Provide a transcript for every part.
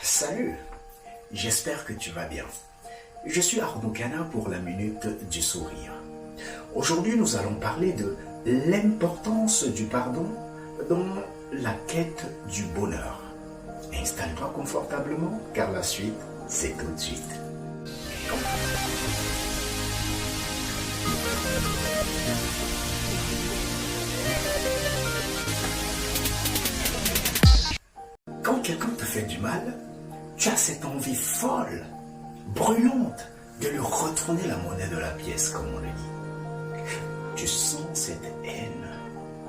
Salut, j'espère que tu vas bien. Je suis Arnaud Cana pour la Minute du Sourire. Aujourd'hui, nous allons parler de l'importance du pardon dans la quête du bonheur. Installe-toi confortablement car la suite, c'est tout de suite. Quand quelqu'un te fait du mal, tu as cette envie folle, brûlante, de lui retourner la monnaie de la pièce, comme on le dit. Tu sens cette haine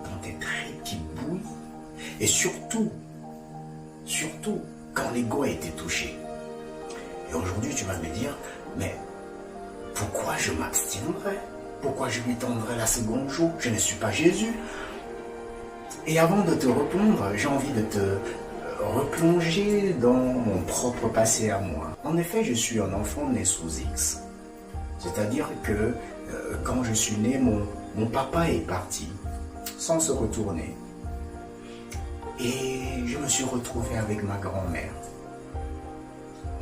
dans tes tripes qui bouillent. Et surtout, quand l'ego a été touché. Et aujourd'hui, tu vas me dire, mais pourquoi je m'abstiendrai? Pourquoi je lui tendrai la seconde joue? Je ne suis pas Jésus. Et avant de te répondre, j'ai envie de te replonger dans mon propre passé à moi. En effet, je suis un enfant né sous X. C'est-à-dire que quand je suis né, mon papa est parti sans se retourner. Et je me suis retrouvé avec ma grand-mère.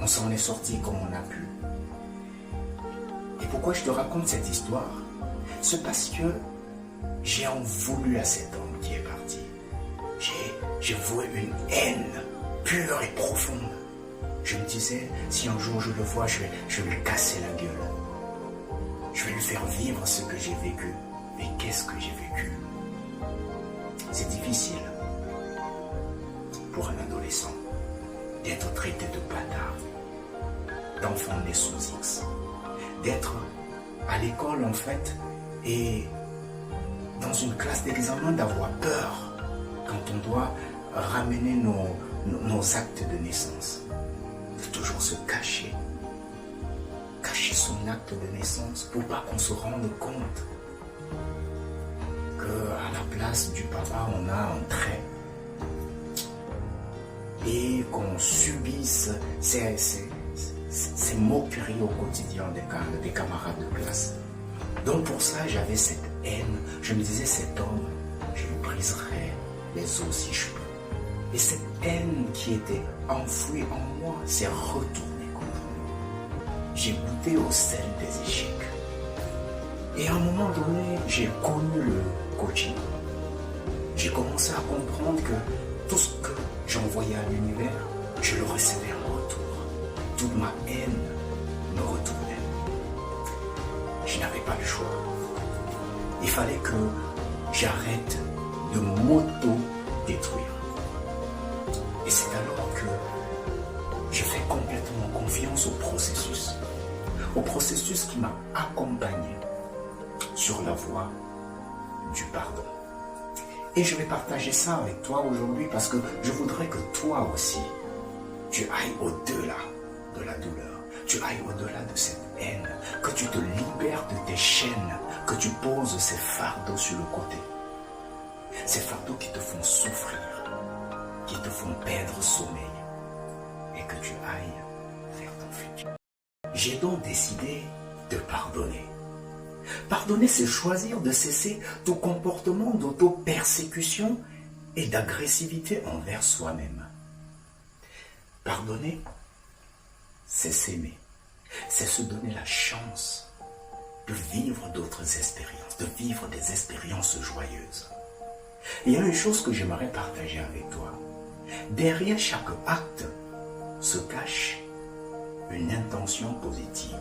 On s'en est sorti comme on a pu. Et pourquoi je te raconte cette histoire? C'est parce que j'ai en voulu à cet homme qui est parti. J'ai voué une haine pure et profonde. Je me disais, si un jour je le vois, je vais lui casser la gueule. Je vais lui faire vivre ce que j'ai vécu. Mais qu'est-ce que j'ai vécu? C'est difficile pour un adolescent d'être traité de bâtard, d'enfant né sous X, d'être à l'école en fait et dans une classe d'examen d'avoir peur quand on doit ramener nos actes de naissance, de toujours se cacher son acte de naissance pour pas qu'on se rende compte qu'à la place du papa on a un trait et qu'on subisse ces moqueries au quotidien des camarades de classe. Donc pour ça j'avais cette haine, je me disais cet homme, je lui briserai les os si je peux. Et cette haine qui était enfouie en moi s'est retournée contre moi. J'ai goûté au sel des échecs. Et à un moment donné, j'ai connu le coaching. J'ai commencé à comprendre que tout ce que j'envoyais à l'univers, je le recevais en retour. Toute ma haine me retournait. Je n'avais pas le choix. Il fallait que j'arrête de m'auto-détruire. Et c'est alors que je fais complètement confiance au processus qui m'a accompagné sur la voie du pardon. Et je vais partager ça avec toi aujourd'hui parce que je voudrais que toi aussi, tu ailles au-delà de la douleur, tu ailles au-delà de cette haine, que tu te libères de tes chaînes, que tu poses ces fardeaux sur le côté. Ces fardeaux qui te font souffrir, qui te font perdre sommeil et que tu ailles vers ton futur. J'ai donc décidé de pardonner. Pardonner, c'est choisir de cesser tout comportement d'auto-persécution et d'agressivité envers soi-même. Pardonner, c'est s'aimer, c'est se donner la chance de vivre d'autres expériences, de vivre des expériences joyeuses. Il y a une chose que j'aimerais partager avec toi. Derrière chaque acte se cache une intention positive.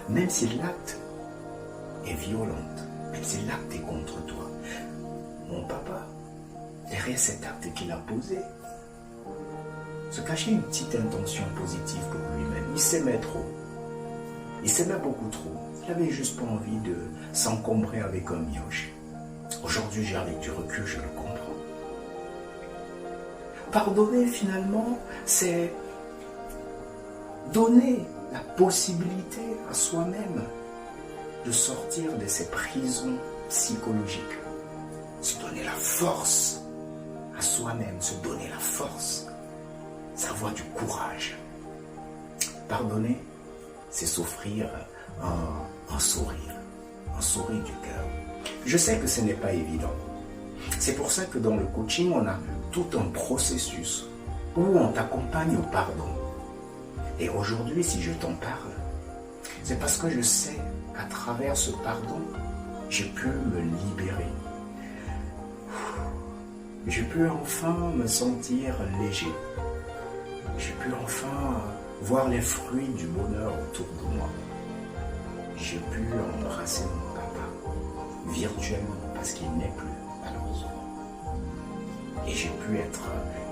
Même si l'acte est violente, même si l'acte est contre toi. Mon papa, derrière cet acte qu'il a posé, se cachait une petite intention positive pour lui-même. Il s'aimait trop. Il s'aimait beaucoup trop. Il avait juste pas envie de s'encombrer avec un mioche. Aujourd'hui, avec du recul, je le comprends. Pardonner, finalement, c'est donner la possibilité à soi-même de sortir de ces prisons psychologiques. Se donner la force à soi-même, se donner la force, savoir du courage. Pardonner, c'est s'offrir un sourire du cœur. Je sais que ce n'est pas évident. C'est pour ça que dans le coaching, on a tout un processus où on t'accompagne au pardon. Et aujourd'hui, si je t'en parle, c'est parce que je sais qu'à travers ce pardon, j'ai pu me libérer. J'ai pu enfin me sentir léger. J'ai pu enfin voir les fruits du bonheur autour de moi. J'ai pu embrasser mon papa, virtuellement, parce qu'il n'est plus, malheureusement. Et j'ai pu être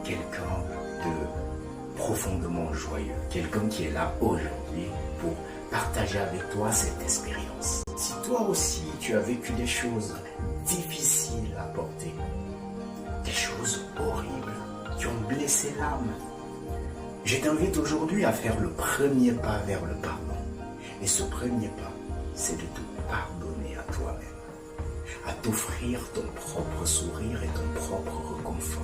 quelqu'un de profondément joyeux, quelqu'un qui est là aujourd'hui pour partager avec toi cette expérience. Si toi aussi tu as vécu des choses difficiles à porter, des choses horribles qui ont blessé l'âme, je t'invite aujourd'hui à faire le premier pas vers le pardon. Et ce premier pas, c'est de te pardonner à toi-même, à t'offrir ton propre sourire et ton propre réconfort.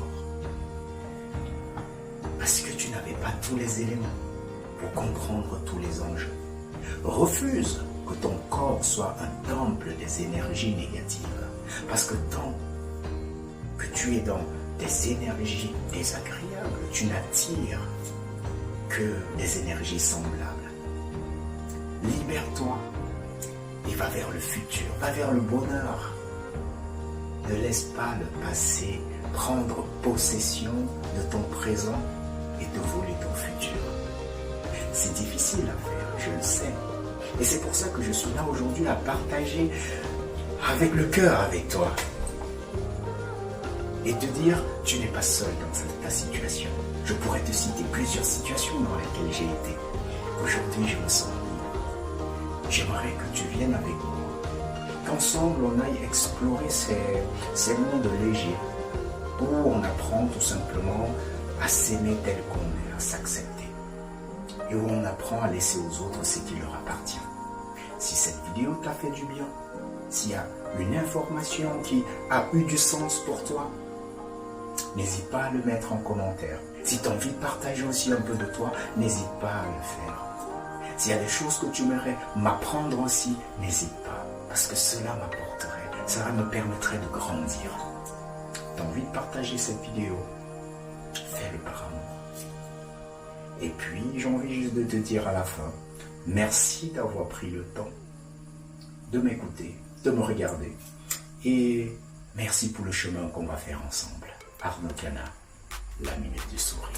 Parce que tu n'avais pas tous les éléments pour comprendre tous les enjeux. Refuse que ton corps soit un temple des énergies négatives. Parce que tant que tu es dans des énergies désagréables, tu n'attires que des énergies semblables. Libère-toi et va vers le futur, va vers le bonheur. Ne laisse pas le passé prendre possession de ton présent et te voler ton futur. C'est difficile à faire, je le sais. Et c'est pour ça que je suis là aujourd'hui à partager avec le cœur avec toi. Et te dire, tu n'es pas seul dans ta situation. Je pourrais te citer plusieurs situations dans lesquelles j'ai été. Aujourd'hui, je me sens libre. J'aimerais que tu viennes avec moi. Qu'ensemble, on aille explorer ces mondes légers où on apprend tout simplement à s'aimer tel qu'on est, à s'accepter. Et où on apprend à laisser aux autres ce qui leur appartient. Si cette vidéo t'a fait du bien, s'il y a une information qui a eu du sens pour toi, n'hésite pas à le mettre en commentaire. Si tu as envie de partager aussi un peu de toi, n'hésite pas à le faire. S'il y a des choses que tu aimerais m'apprendre aussi, n'hésite pas. Parce que cela m'apporterait, cela me permettrait de grandir. Tu as envie de partager cette vidéo, fais-le par amour. Et puis, j'ai envie juste de te dire à la fin, merci d'avoir pris le temps de m'écouter, de me regarder. Et merci pour le chemin qu'on va faire ensemble. Arnaud Cana, la minute du sourire.